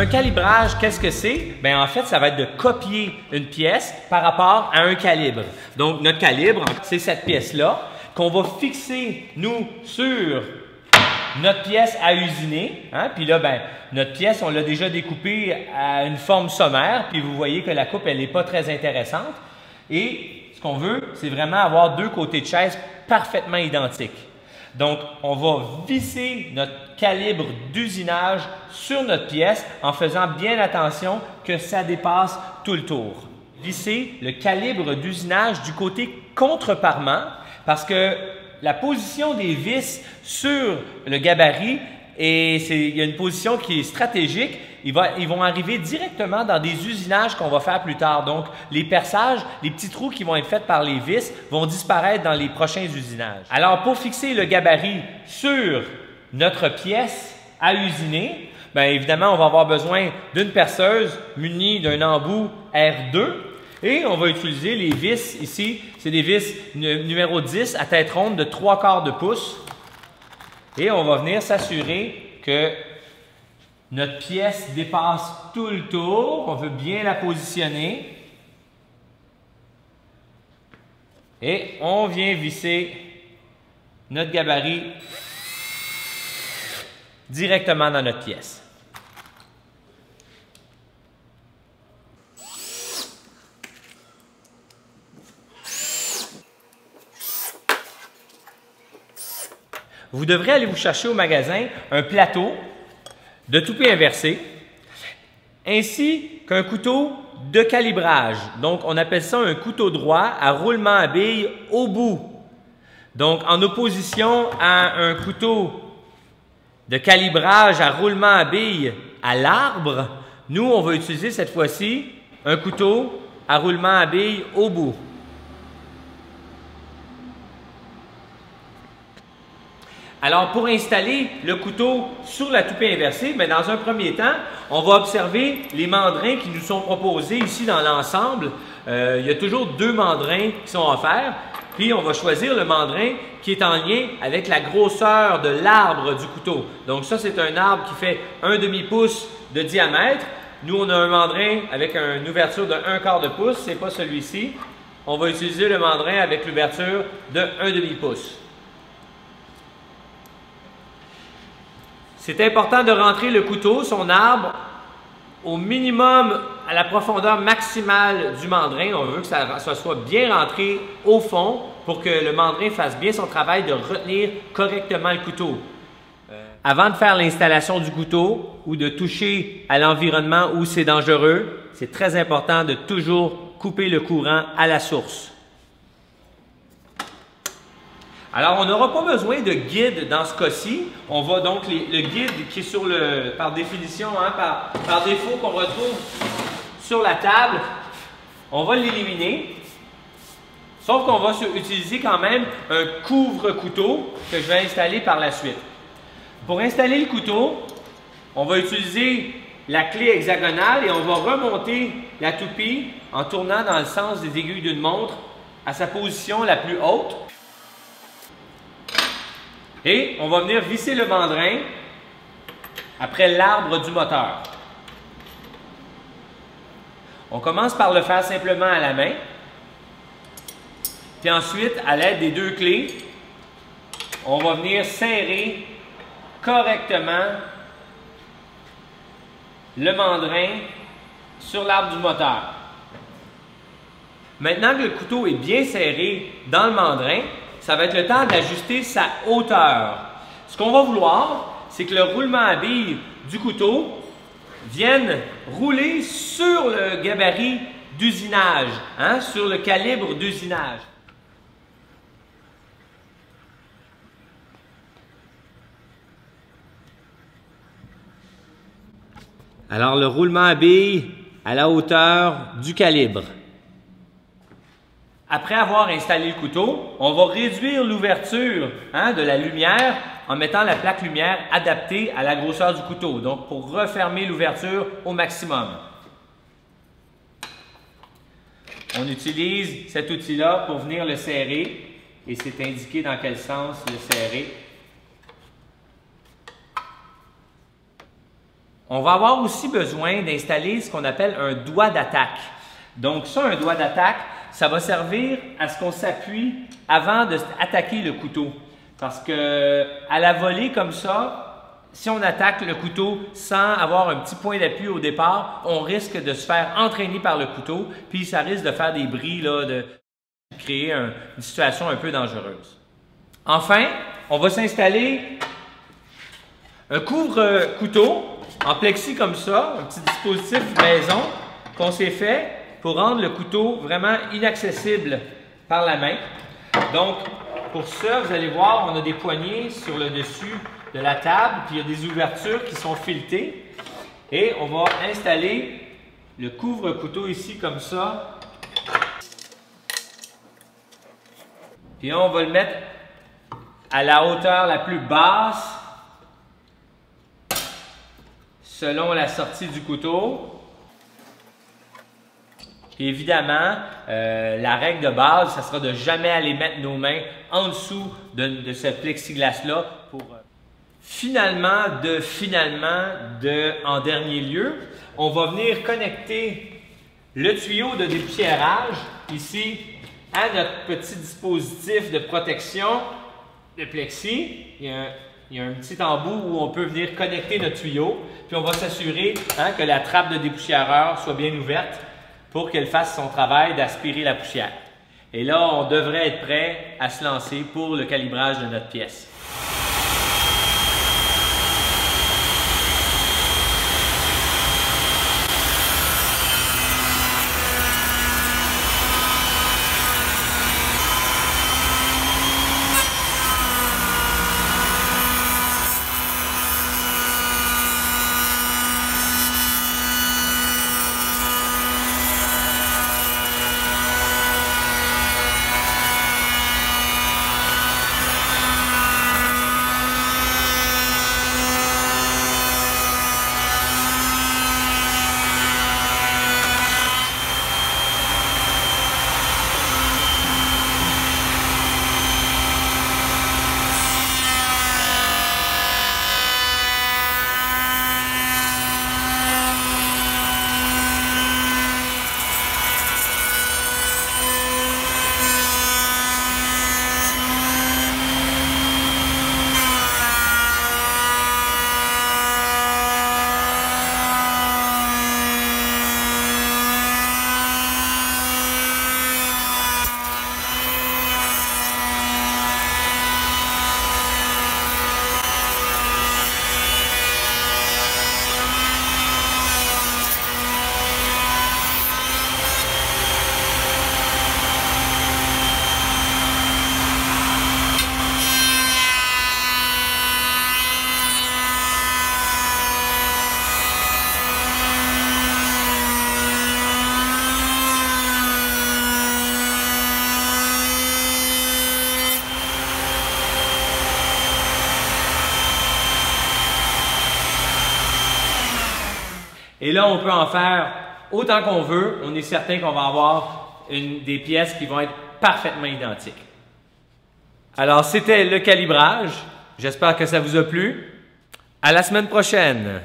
Un calibrage, qu'est-ce que c'est? Bien, en fait, ça va être de copier une pièce par rapport à un calibre. Donc, notre calibre, c'est cette pièce-là qu'on va fixer, nous, sur notre pièce à usiner. Hein? Puis là, ben, notre pièce, on l'a déjà découpée à une forme sommaire. Puis vous voyez que la coupe, elle n'est pas très intéressante. Et ce qu'on veut, c'est vraiment avoir deux côtés de chaise parfaitement identiques. Donc, on va visser notre calibre d'usinage sur notre pièce en faisant bien attention que ça dépasse tout le tour. Visser le calibre d'usinage du côté contre-parement parce que la position des vis sur le gabarit, il y a une position qui est stratégique. Ils vont arriver directement dans des usinages qu'on va faire plus tard. Donc, les perçages, les petits trous qui vont être faits par les vis vont disparaître dans les prochains usinages. Alors, pour fixer le gabarit sur notre pièce à usiner, bien évidemment, on va avoir besoin d'une perceuse munie d'un embout R2 et on va utiliser les vis ici. C'est des vis numéro 10 à tête ronde de 3/4 de pouce. Et on va venir s'assurer que notre pièce dépasse tout le tour. On veut bien la positionner. Et on vient visser notre gabarit directement dans notre pièce. Vous devrez aller vous chercher au magasin un plateau de toupie inversée, ainsi qu'un couteau de calibrage. Donc, on appelle ça un couteau droit à roulement à billes au bout. Donc, en opposition à un couteau de calibrage à roulement à billes à l'arbre, nous, on va utiliser cette fois-ci un couteau à roulement à billes au bout. Alors, pour installer le couteau sur la toupie inversée, bien, dans un premier temps, on va observer les mandrins qui nous sont proposés ici dans l'ensemble. Il y a toujours 2 mandrins qui sont offerts. Puis, on va choisir le mandrin qui est en lien avec la grosseur de l'arbre du couteau. Donc, ça, c'est un arbre qui fait 1/2 pouce de diamètre. Nous, on a un mandrin avec une ouverture de 1/4 de pouce. Ce n'est pas celui-ci. On va utiliser le mandrin avec l'ouverture de 1/2 pouce. C'est important de rentrer le couteau, son arbre, au minimum à la profondeur maximale du mandrin. On veut que ça soit bien rentré au fond pour que le mandrin fasse bien son travail de retenir correctement le couteau. Avant de faire l'installation du couteau ou de toucher à l'environnement où c'est dangereux, c'est très important de toujours couper le courant à la source. Alors, on n'aura pas besoin de guide dans ce cas-ci. On va donc, le guide qui est sur par définition, hein, par défaut qu'on retrouve sur la table, on va l'éliminer. Sauf qu'on va utiliser quand même un couvre-couteau que je vais installer par la suite. Pour installer le couteau, on va utiliser la clé hexagonale et on va remonter la toupie en tournant dans le sens des aiguilles d'une montre à sa position la plus haute. Et on va venir visser le mandrin après l'arbre du moteur. On commence par le faire simplement à la main. Puis ensuite, à l'aide des 2 clés, on va venir serrer correctement le mandrin sur l'arbre du moteur. Maintenant que le couteau est bien serré dans le mandrin, ça va être le temps d'ajuster sa hauteur. Ce qu'on va vouloir, c'est que le roulement à billes du couteau vienne rouler sur le gabarit d'usinage, hein, sur le calibre d'usinage. Alors, le roulement à billes à la hauteur du calibre. Après avoir installé le couteau, on va réduire l'ouverture de la lumière en mettant la plaque lumière adaptée à la grosseur du couteau, donc pour refermer l'ouverture au maximum. On utilise cet outil-là pour venir le serrer et c'est indiqué dans quel sens le serrer. On va avoir aussi besoin d'installer ce qu'on appelle un doigt d'attaque. Donc ça, un doigt d'attaque, ça va servir à ce qu'on s'appuie avant d'attaquer le couteau. Parce que à la volée comme ça, si on attaque le couteau sans avoir un petit point d'appui au départ, on risque de se faire entraîner par le couteau, puis ça risque de faire des bris, là, de créer une situation un peu dangereuse. Enfin, on va s'installer un couvre-couteau en plexi comme ça, un petit dispositif maison qu'on s'est fait pour rendre le couteau vraiment inaccessible par la main. Donc, pour ça, vous allez voir, on a des poignées sur le dessus de la table, puis il y a des ouvertures qui sont filetées. Et on va installer le couvre-couteau ici comme ça. Puis on va le mettre à la hauteur la plus basse selon la sortie du couteau. Puis évidemment, la règle de base, ça sera de jamais aller mettre nos mains en dessous de ce plexiglas-là pour en dernier lieu, on va venir connecter le tuyau de dépoussiérage ici à notre petit dispositif de protection de plexi. Il y a un petit embout où on peut venir connecter notre tuyau. Puis on va s'assurer que la trappe de dépoussiéreur soit bien ouverte pour qu'elle fasse son travail d'aspirer la poussière. Et là, on devrait être prêt à se lancer pour le calibrage de notre pièce. Et là, on peut en faire autant qu'on veut. On est certain qu'on va avoir des pièces qui vont être parfaitement identiques. Alors, c'était le calibrage. J'espère que ça vous a plu. À la semaine prochaine!